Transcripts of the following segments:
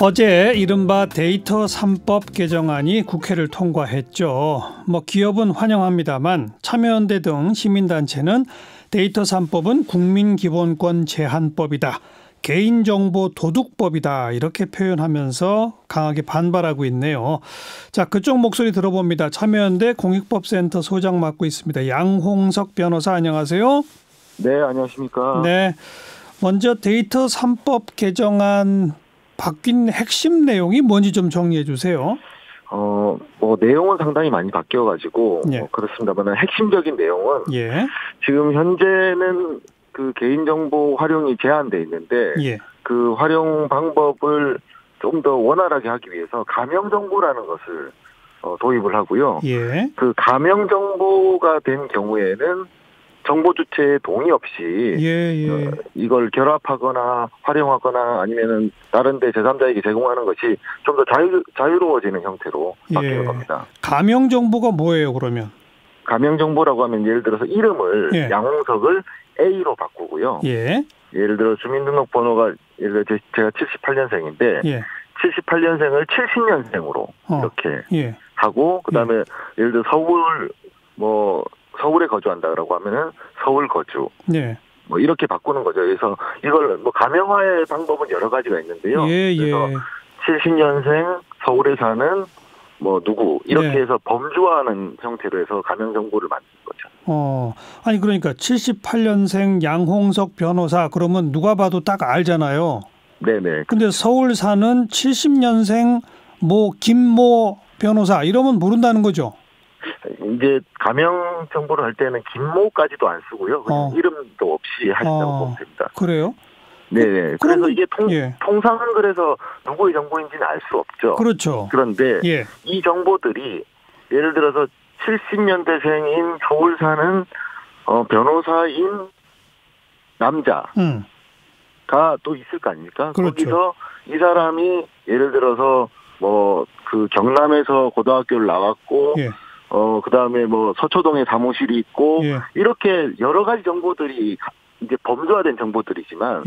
어제 이른바 데이터 3법 개정안이 국회를 통과했죠. 기업은 환영합니다만 참여연대 등 시민단체는 데이터 3법은 국민기본권 제한법이다, 개인정보 도둑법이다 이렇게 표현하면서 강하게 반발하고 있네요. 자, 그쪽 목소리 들어봅니다. 참여연대 공익법센터 소장 맡고 있습니다. 양홍석 변호사, 안녕하세요. 네, 안녕하십니까. 네, 먼저 데이터 3법 개정안 바뀐 핵심 내용이 뭔지 좀 정리해 주세요. 내용은 상당히 많이 바뀌어가지고, 예. 그렇습니다만, 핵심적인 내용은, 예. 지금 현재는 그 개인정보 활용이 제한돼 있는데, 예. 그 활용 방법을 좀 더 원활하게 하기 위해서 가명정보라는 것을 도입을 하고요. 예. 그 가명정보가 된 경우에는 정보 주체의 동의 없이 예. 이걸 결합하거나 활용하거나 아니면은 다른 데 제3자에게 제공하는 것이 좀 더 자유로워지는 형태로 바뀌는 겁니다. 가명 정보가 뭐예요, 그러면? 가명 정보라고 하면 예를 들어서 이름을 예. 양홍석을 A로 바꾸고요. 예. 예를 들어 주민등록번호가 예를 들어 제가 78년생인데 예. 78년생을 70년생으로 이렇게 하고 그다음에 예를 들어 서울에 거주한다라고 하면은 서울 거주. 네. 이렇게 바꾸는 거죠. 그래서 이걸 가명화의 방법은 여러 가지가 있는데요. 그래서 70년생 서울에 사는 누구 이렇게 해서 범주화하는 형태로 해서 가명 정보를 만든 거죠. 아니 그러니까 78년생 양홍석 변호사 그러면 누가 봐도 딱 알잖아요. 네네. 근데 서울 사는 70년생 김모 변호사 이러면 모른다는 거죠. 이제 가명 정보를 할 때는 김모까지도 안 쓰고요. 그냥 이름도 없이 하신다고 보면 됩니다. 그래요? 네. 그래서 이게 통상은 그래서 누구의 정보인지는 알 수 없죠. 그렇죠. 그런데 이 정보들이 예를 들어서 70년대생인 서울 사는 변호사인 남자가 또 있을 거 아닙니까? 그렇죠. 거기서 이 사람이 예를 들어서 그 경남에서 고등학교를 나왔고 그다음에 서초동에 사무실이 있고 이렇게 여러 가지 정보들이 이제 범주화된 정보들이지만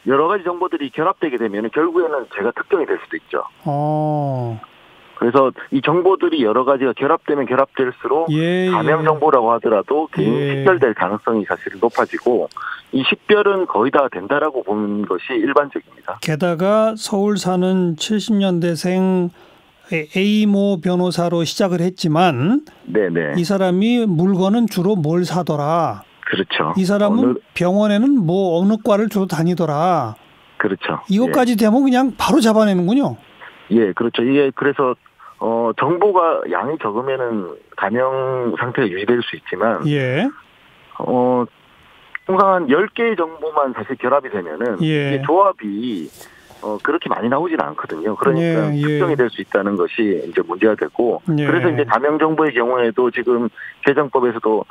여러 가지 정보들이 결합되게 되면 결국에는 제가 특정이 될 수도 있죠. 그래서 이 정보들이 여러 가지가 결합되면 결합될수록 가명 정보라고 하더라도 개인이 식별될 가능성이 사실 높아지고 이 식별은 거의 다 된다라고 보는 것이 일반적입니다. 게다가 서울 사는 70년대생 A모 변호사로 시작을 했지만 이 사람이 물건은 주로 뭘 사더라. 그렇죠. 이 사람은 병원에는 어느 과를 주로 다니더라. 그렇죠. 이것까지 되면 그냥 바로 잡아내는군요. 예, 그렇죠. 이게 그래서 정보가 양이 적으면은 가명 상태가 유지될 수 있지만 통상 한 10개의 정보만 사실 결합이 되면은 이게 조합이 그렇게 많이 나오지는 않거든요. 그러니까 특정이 될 수 있다는 것이 이제 문제가 되고 그래서 이제 가명 정보의 경우에도 지금 개정법에서도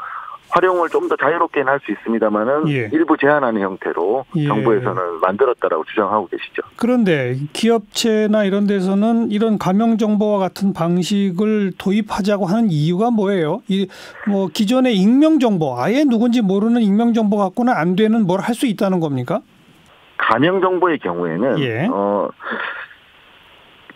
활용을 좀 더 자유롭게는 할 수 있습니다만은 일부 제한하는 형태로 정부에서는 만들었다라고 주장하고 계시죠. 그런데 기업체나 이런 데서는 이런 가명 정보와 같은 방식을 도입하자고 하는 이유가 뭐예요? 기존의 익명 정보, 아예 누군지 모르는 익명 정보 갖고는 안 되는 뭘 할 수 있다는 겁니까? 가명 정보의 경우에는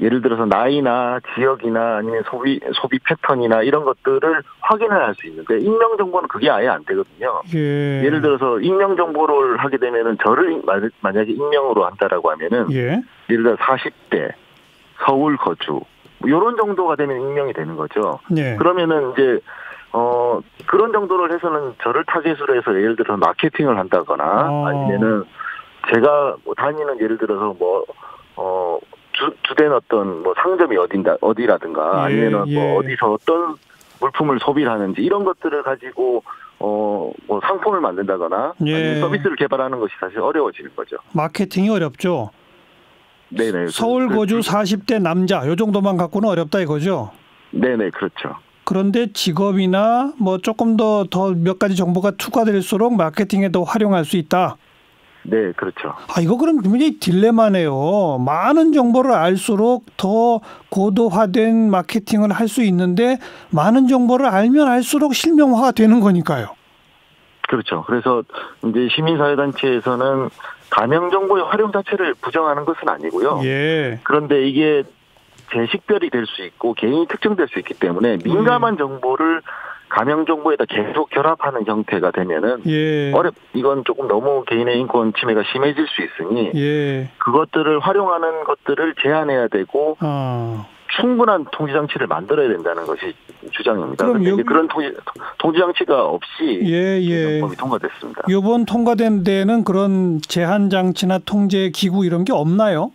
예를 들어서 나이나 지역이나 아니면 소비 패턴이나 이런 것들을 확인을 할 수 있는데 익명 정보는 그게 아예 안 되거든요. 예를 들어서 익명 정보를 하게 되면은 저를 만약에 익명으로 한다라고 하면은 예를 들어 40대 서울 거주 이런 정도가 되면 익명이 되는 거죠. 그러면은 이제 그런 정도를 해서는 저를 타겟으로 해서 예를 들어서 마케팅을 한다거나 아니면은 제가 다니는 예를 들어서 주된 어떤 상점이 어디라든가 아니면 어디서 어떤 물품을 소비를 하는지 이런 것들을 가지고 상품을 만든다거나 아니면 서비스를 개발하는 것이 사실 어려워지는 거죠. 마케팅이 어렵죠. 네네. 서울 거주 40대 남자 요 정도만 갖고는 어렵다 이거죠. 네네, 그렇죠. 그런데 직업이나 조금 더 몇 가지 정보가 투과될수록 마케팅에도 활용할 수 있다. 네, 그렇죠. 이거 그럼 굉장히 딜레마네요. 많은 정보를 알수록 더 고도화된 마케팅을 할 수 있는데 많은 정보를 알면 알수록 실명화가 되는 거니까요. 그렇죠. 그래서 이제 시민사회단체에서는 가명 정보의 활용 자체를 부정하는 것은 아니고요. 예. 그런데 이게 재식별이 될 수 있고 개인이 특정될 수 있기 때문에 민감한 정보를 가명 정보에다 계속 결합하는 형태가 되면은 이건 조금 너무 개인의 인권 침해가 심해질 수 있으니 그것들을 활용하는 것들을 제한해야 되고 충분한 통제 장치를 만들어야 된다는 것이 주장입니다. 그런데 그런 통제 장치가 없이 법이 통과됐습니다. 이번 통과된 데는 그런 제한 장치나 통제 기구 이런 게 없나요?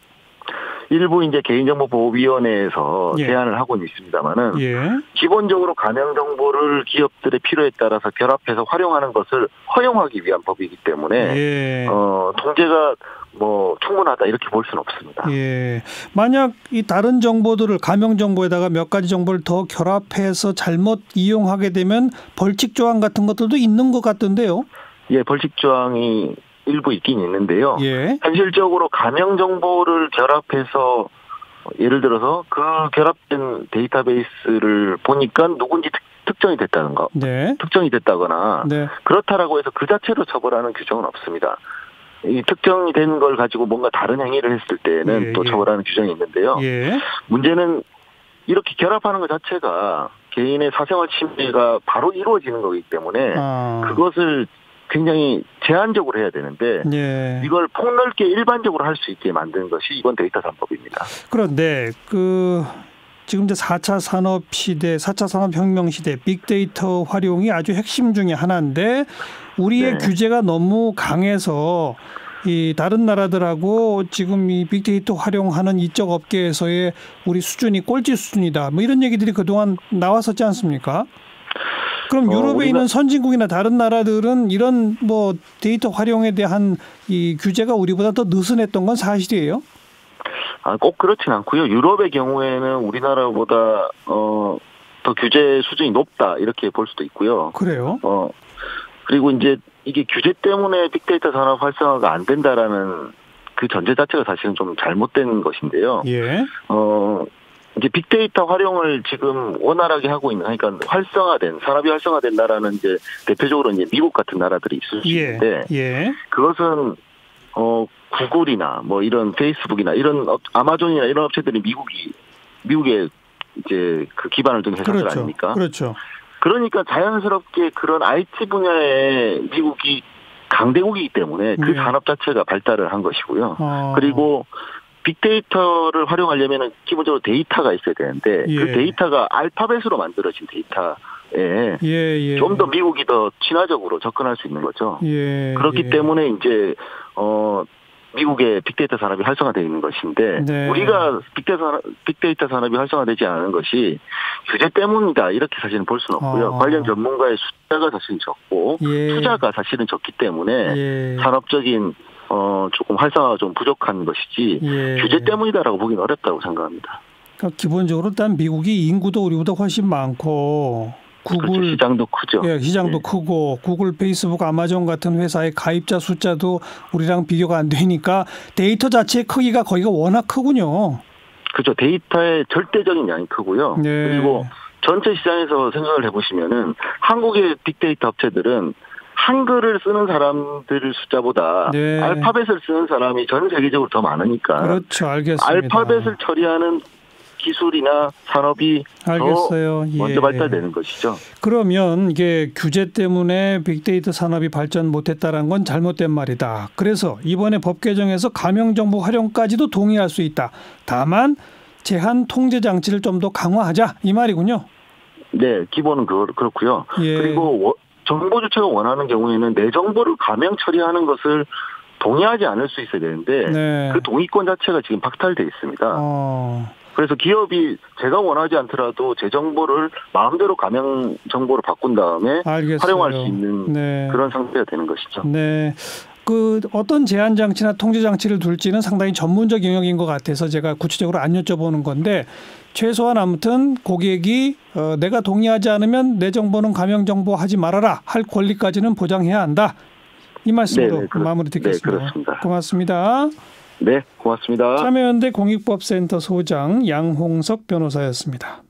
일부 이제 개인정보보호위원회에서 제안을 하고는 있습니다만은 기본적으로 가명 정보를 기업들의 필요에 따라서 결합해서 활용하는 것을 허용하기 위한 법이기 때문에 통제가 뭐 충분하다 이렇게 볼 수는 없습니다. 만약 이 다른 정보들을 가명 정보에다가 몇 가지 정보를 더 결합해서 잘못 이용하게 되면 벌칙 조항 같은 것들도 있는 것 같던데요. 벌칙 조항이 일부 있긴 있는데요. 현실적으로 가명 정보를 결합해서 예를 들어서 그 결합된 데이터베이스를 보니까 누군지 특정이 됐다는 거, 특정이 됐다거나 그렇다라고 해서 그 자체로 처벌하는 규정은 없습니다. 이 특정이 된 걸 가지고 뭔가 다른 행위를 했을 때는 또 처벌하는 규정이 있는데요. 문제는 이렇게 결합하는 것 자체가 개인의 사생활 침해가 바로 이루어지는 거기 때문에 그것을 굉장히 제한적으로 해야 되는데 이걸 폭넓게 일반적으로 할 수 있게 만드는 것이 이번 데이터 3법입니다. 그런데 지금 이제 4차 산업 시대, 4차 산업혁명 시대 빅데이터 활용이 아주 핵심 중에 하나인데 우리의 규제가 너무 강해서 이 다른 나라들하고 지금 이 빅데이터 활용하는 이쪽 업계에서의 우리 수준이 꼴찌 수준이다. 뭐 이런 얘기들이 그동안 나왔었지 않습니까? 그럼 유럽에 있는 선진국이나 다른 나라들은 이런 뭐 데이터 활용에 대한 이 규제가 우리보다 더 느슨했던 건 사실이에요? 꼭 그렇진 않고요. 유럽의 경우에는 우리나라보다 더 규제 수준이 높다 이렇게 볼 수도 있고요. 그래요? 그리고 이제 이게 규제 때문에 빅데이터 산업 활성화가 안 된다라는 그 전제 자체가 사실은 좀 잘못된 것인데요. 이제 빅데이터 활용을 지금 원활하게 하고 있는, 그러니까 산업이 활성화된 나라는 이제 대표적으로 이제 미국 같은 나라들이 있을 수 있는데, 그것은, 구글이나 뭐 이런 페이스북이나 이런 아마존이나 이런 업체들이 미국에 이제 그 기반을 둔 회사들 아닙니까? 그렇죠. 그러니까 자연스럽게 그런 IT 분야에 미국이 강대국이기 때문에 그 산업 자체가 발달을 한 것이고요. 그리고 빅데이터를 활용하려면 기본적으로 데이터가 있어야 되는데 그 데이터가 알파벳으로 만들어진 데이터에 좀 더 미국이 더 친화적으로 접근할 수 있는 거죠. 그렇기 때문에 이제 미국의 빅데이터 산업이 활성화되어 있는 것인데 우리가 빅데이터 산업이 활성화되지 않은 것이 규제 때문이다 이렇게 사실은 볼 수는 없고요. 관련 전문가의 숫자가 사실은 적고 투자가 사실은 적기 때문에 산업적인 조금 활성화가 좀 부족한 것이지 규제 때문이다라고 보기는 어렵다고 생각합니다. 그러니까 기본적으로 일단 미국이 인구도 우리보다 훨씬 많고 구글 시장도 크죠. 시장도 크고 구글, 페이스북, 아마존 같은 회사의 가입자 숫자도 우리랑 비교가 안 되니까 데이터 자체의 크기가 거기가 워낙 크군요. 그렇죠. 데이터의 절대적인 양이 크고요. 그리고 전체 시장에서 생각을 해보시면은 한국의 빅데이터 업체들은 한글을 쓰는 사람들 숫자보다 알파벳을 쓰는 사람이 전 세계적으로 더 많으니까. 그렇죠. 알겠습니다. 알파벳을 처리하는 기술이나 산업이 더 먼저 발달되는 것이죠. 그러면 이게 규제 때문에 빅데이터 산업이 발전 못했다는 건 잘못된 말이다. 그래서 이번에 법 개정에서 가명정보 활용까지도 동의할 수 있다. 다만 제한 통제 장치를 좀 더 강화하자 이 말이군요. 네, 기본은 그렇고요. 그리고 정보 주체가 원하는 경우에는 내 정보를 가명 처리하는 것을 동의하지 않을 수 있어야 되는데 그 동의권 자체가 지금 박탈돼 있습니다. 그래서 기업이 제가 원하지 않더라도 제 정보를 마음대로 가명 정보로 바꾼 다음에 활용할 수 있는 그런 상태가 되는 것이죠. 그 어떤 제한 장치나 통제 장치를 둘지는 상당히 전문적 영역인 것 같아서 제가 구체적으로 안 여쭤보는 건데 최소한 아무튼 고객이 내가 동의하지 않으면 내 정보는 가명 정보 하지 말아라 할 권리까지는 보장해야 한다. 이 말씀으로 마무리 듣겠습니다. 네, 그렇습니다. 고맙습니다. 네, 고맙습니다. 참여연대 공익법센터 소장 양홍석 변호사였습니다.